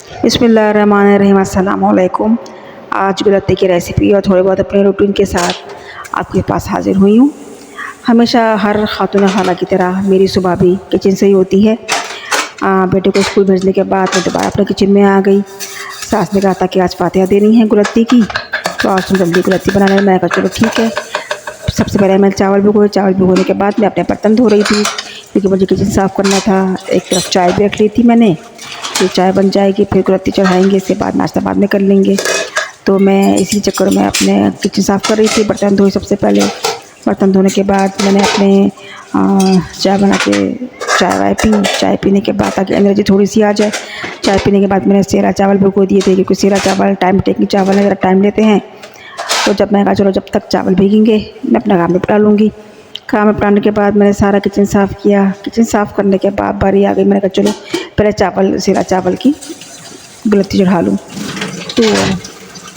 बिस्मिल्लाहिर्रहमानिर्रहीम। अस्सलाम वालेकुम। आज गुलत्ते की रेसिपी और थोड़े बहुत अपने रूटीन के साथ आपके पास हाज़िर हुई हूँ। हमेशा हर खातून खाला की तरह मेरी सुबह भी किचन से ही होती है। बेटे को स्कूल भेजने के बाद मैं दोबारा अपने किचन में आ गई। सास ने कहा था कि आज फातिहा देनी है गुलत्ती की, तो आज तुम जल्दी गुलत्ती बना लेना। मैं कहा चलो ठीक है। सबसे पहले मैं चावल भिगोए। चावल भिगोने के बाद मैं अपने बर्तन धो रही थी, क्योंकि मुझे किचन साफ़ करना था। एक तरफ चाय भी रख ली थी मैंने, फिर चाय बन जाएगी, फिर गुलत्ती चढ़ाएंगे, इसके बाद नाश्ता बाद में कर लेंगे। तो मैं इसी चक्कर में अपने किचन साफ़ कर रही थी। बर्तन धोए सबसे पहले। बर्तन धोने के बाद मैंने अपने चाय बना के चाय वाय पी। चाय पीने के बाद ताकि एनर्जी थोड़ी सी आ जाए। चाय पीने के बाद मैंने सेरा चावल भिगो दिए थे, क्योंकि सेरा चावल टाइम टेकिंग चावल है, ज़रा टाइम लेते हैं। तो जब मैं कहा चलो जब तक चावल भीगेंगे मैं अपना काम निपटा लूँगी। काम निपटाने के बाद मैंने सारा किचन साफ़ किया। किचन साफ़ करने के बाद बारी आ गई, मैंने कहा चलो पहले सेरा चावल की गुलत्ती चढ़ा लूँ। तो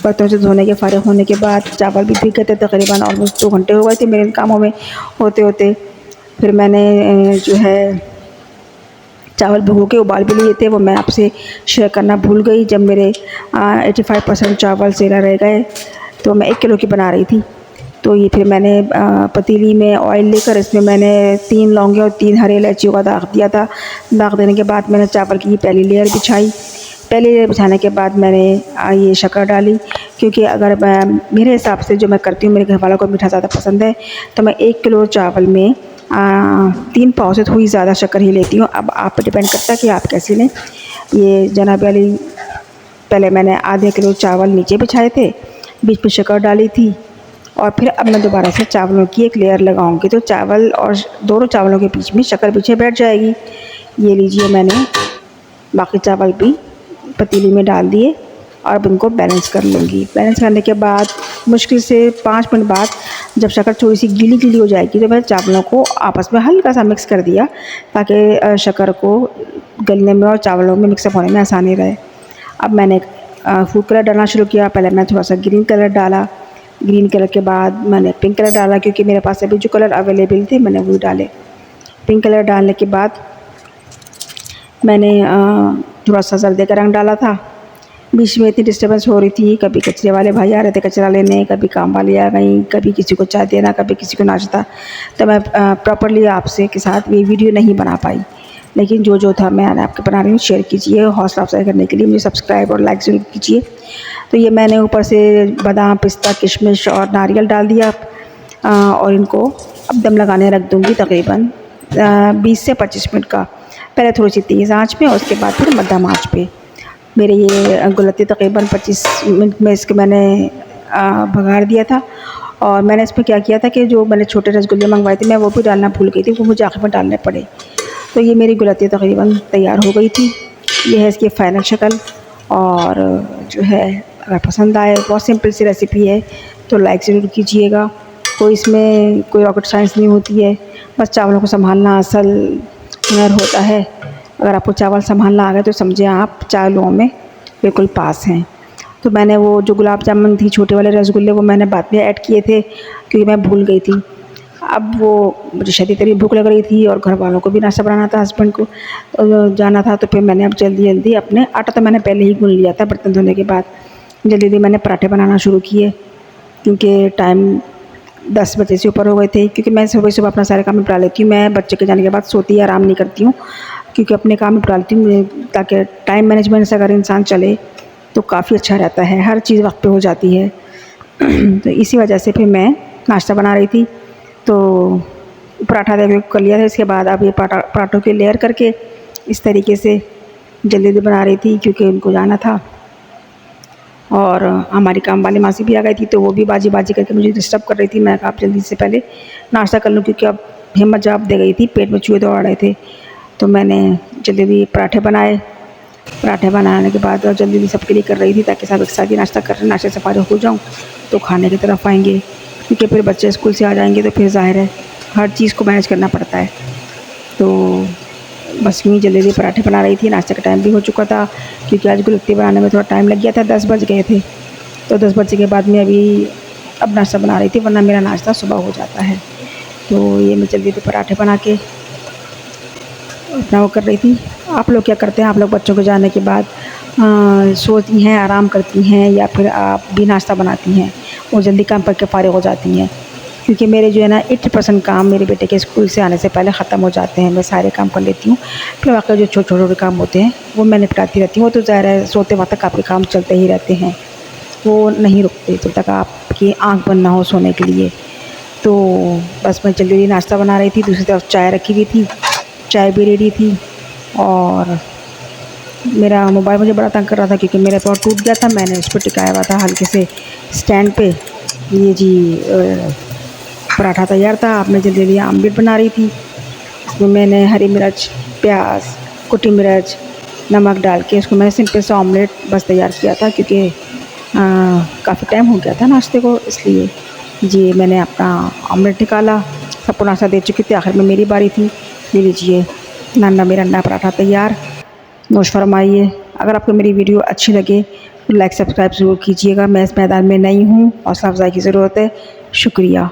बर्तन से धोने के फारिग होने के बाद चावल भी भीग गए थे, तकरीबन ऑलमोस्ट 2 घंटे हो गए थे मेरे इन कामों में होते होते। फिर मैंने जो है चावल भिगो के उबाल भी लिए थे, वो मैं आपसे शेयर करना भूल गई। जब मेरे 85% चावल सेरा रह गए, तो मैं 1 किलो की बना रही थी। तो ये फिर मैंने पतीली में ऑयल लेकर इसमें मैंने 3 लौंगे और 3 हरी इलायचियों का दाग दिया था। दाग देने के बाद मैंने चावल की पहली लेयर बिछाई। पहली लेयर बिछाने के बाद मैंने ये शक्कर डाली, क्योंकि अगर मेरे हिसाब से जो मैं करती हूँ, मेरे घर वालों को मीठा ज़्यादा पसंद है, तो मैं 1 किलो चावल में 3 पाव से थोड़ी ज़्यादा शक्कर ही लेती हूँ। अब आप पे डिपेंड करता है कि आप कैसी लें। ये जनाब वाली पहले मैंने आधे किलो चावल नीचे बिछाए थे, बीच में शक्कर डाली थी, और फिर अब मैं दोबारा से चावलों की एक लेयर लगाऊंगी, तो चावल और दोनों चावलों के बीच में शक्कर पीछे बैठ जाएगी। ये लीजिए, मैंने बाकी चावल भी पतीली में डाल दिए और अब इनको बैलेंस कर लूँगी। बैलेंस करने के बाद मुश्किल से 5 मिनट बाद जब शक्कर थोड़ी सी गीली गीली हो जाएगी, तो मैं चावलों को आपस में हल्का सा मिक्स कर दिया, ताकि शक्कर को गलने में और चावलों में मिक्सअप होने में आसानी रहे। अब मैंने फूड कलर डालना शुरू किया। पहले मैं थोड़ा सा ग्रीन कलर डाला। ग्रीन कलर के बाद मैंने पिंक कलर डाला, क्योंकि मेरे पास अभी जो कलर अवेलेबल थे मैंने वो डाले। पिंक कलर डालने के बाद मैंने थोड़ा सा जर्दे का रंग डाला था। बीच में इतनी डिस्टर्बेंस हो रही थी, कभी कचरे वाले भाई आ रहे थे कचरा लेने, कभी काम वाली आ गई, कभी किसी को चाय देना, कभी किसी को नाश्ता। तो मैं प्रॉपरली आपसे के साथ ये वीडियो नहीं बना पाई, लेकिन जो था मैं आपके बना रही हूँ। शेयर कीजिए, हौसला अफजाई करने के लिए मुझे सब्सक्राइब और लाइक ज़रूर कीजिए। तो ये मैंने ऊपर से बादाम, पिस्ता, किशमिश और नारियल डाल दिया, और इनको अब दम लगाने रख दूँगी तकरीबन 20 से 25 मिनट का। पहले थोड़ी सी तेज़ आंच पे और उसके बाद फिर मध्यम आंच पे। मेरे ये गुलत्ती तकरीबन 25 मिनट में इसके मैंने बघार दिया था। और मैंने इसमें क्या किया था कि जो मैंने छोटे रसगुल्ले मंगवाए थे मैं वो भी डालना भूल गई थी, वो मुझे आखिर में डालने पड़े। तो ये मेरी गुलत्ती तकरीबन तैयार हो गई थी। ये है इसकी फ़ाइनल शक्ल। और जो है, अगर पसंद आए, बहुत सिंपल सी रेसिपी है, तो लाइक ज़रूर कीजिएगा। इसमें कोई रॉकेट साइंस नहीं होती है, बस चावलों को संभालना असल हुनर होता है। अगर आपको चावल संभालना आ गया तो समझे आप चावलों में बिल्कुल पास हैं। तो मैंने वो जो गुलाब जामुन थी, छोटे वाले रसगुल्ले, वो मैंने बाद में ऐड किए थे, क्योंकि मैं भूल गई थी। अब वो मुझे शदीद तरीन भूख लग रही थी और घर वालों को भी नाश्ता बनाना था, हस्बैंड को जाना था। तो फिर मैंने अब जल्दी जल्दी अपने आटा तो मैंने पहले ही गूँध लिया था बर्तन धोने के बाद। जल्दी जल्दी मैंने पराठे बनाना शुरू किए, क्योंकि टाइम 10 बजे से ऊपर हो गए थे। क्योंकि मैं सुबह सुबह अपना सारे काम निपटा लेती हूँ। मैं बच्चे के जाने के बाद सोती आराम नहीं करती हूँ, क्योंकि अपने काम निपटा लेती हूँ, ताकि टाइम मैनेजमेंट से अगर इंसान चले तो काफ़ी अच्छा रहता है, हर चीज़ वक्त पे हो जाती है। तो इसी वजह से फिर मैं नाश्ता बना रही थी। तो पराठा देखो कर लिया था। इसके बाद अब ये पराठों की लेयर करके इस तरीके से जल्दी जल्दी बना रही थी, क्योंकि उनको जाना था। और हमारी काम वाली मासी भी आ गई थी, तो वो भी बाजी बाजी करके मुझे डिस्टर्ब कर रही थी। मैं कहा आप जल्दी से पहले नाश्ता कर लूँ, क्योंकि अब हिम्मत जवाब दे गई थी, पेट में चूहे दौड़ रहे थे। तो मैंने जल्दी जल्दी पराठे बनाए। पराठे बनाने के बाद और जल्दी जल्दी सबके लिए कर रही थी, ताकि सब एक साथ ही नाश्ता कर नाश्ते से फारिग हो जाऊँ तो खाने की तरफ आएंगे, क्योंकि फिर बच्चे स्कूल से आ जाएंगे तो फिर ज़ाहिर है हर चीज़ को मैनेज करना पड़ता है। तो बस यूँ ही जल्दी जल्दी पराठे बना रही थी। नाश्ते का टाइम भी हो चुका था, क्योंकि आज गुलत्ती बनाने में थोड़ा टाइम लग गया था, 10 बज गए थे। तो 10 बजे के बाद मैं अभी अब नाश्ता बना रही थी, वरना मेरा नाश्ता सुबह हो जाता है। तो ये मैं जल्दी जल्दी पराठे बना के अपना वो कर रही थी। आप लोग क्या करते हैं? आप लोग बच्चों को जाने के बाद सोती हैं, आराम करती हैं या फिर आप भी नाश्ता बनाती हैं और जल्दी काम करके फ़ारिग हो जाती हैं? क्योंकि मेरे जो है ना 80% काम मेरे बेटे के स्कूल से आने से पहले ख़त्म हो जाते हैं। मैं सारे काम कर लेती हूँ। फिर बाकी जो छोटे-छोटे काम होते हैं वो मैं निपटाती रहती हूँ। वो तो ज़ाहिर है सोते वक़्त तक आपके काम चलते ही रहते हैं। वो नहीं रुकते जब तक आपकी आँख बंद ना हो सोने के लिए। तो बस मैं जल्दी-जल्दी नाश्ता बना रही थी, दूसरी तरफ चाय रखी हुई थी, चाय भी रेडी थी और मेरा मोबाइल मुझे बड़ा तंग कर रहा था क्योंकि मेरा फ़ोन टूट गया था। मैंने उस पे टिकाया हुआ था हल्के से स्टैंड पे। ये जी पराठा तैयार था। अब मैं जल्दी-जल्दी आमलेट बना रही थी। इसमें मैंने हरी मिर्च, प्याज़, कुटी मिर्च, नमक डाल के इसको मैंने सिंपल सा ऑमलेट बस तैयार किया था क्योंकि काफ़ी टाइम हो गया था नाश्ते को, इसलिए। जी, मैंने अपना ऑमलेट निकाला, सबको नाश्ता दे चुकी थी, आखिर में मेरी बारी थी। ले लीजिए, नन्ना मेरा नया पराठा तैयार। नोश फरमाइए। अगर आपको मेरी वीडियो अच्छी लगे तो लाइक सब्सक्राइब ज़रूर कीजिएगा। मैं इस मैदान में नई हूँ, हौसला अफ़ज़ाई की ज़रूरत है। शुक्रिया।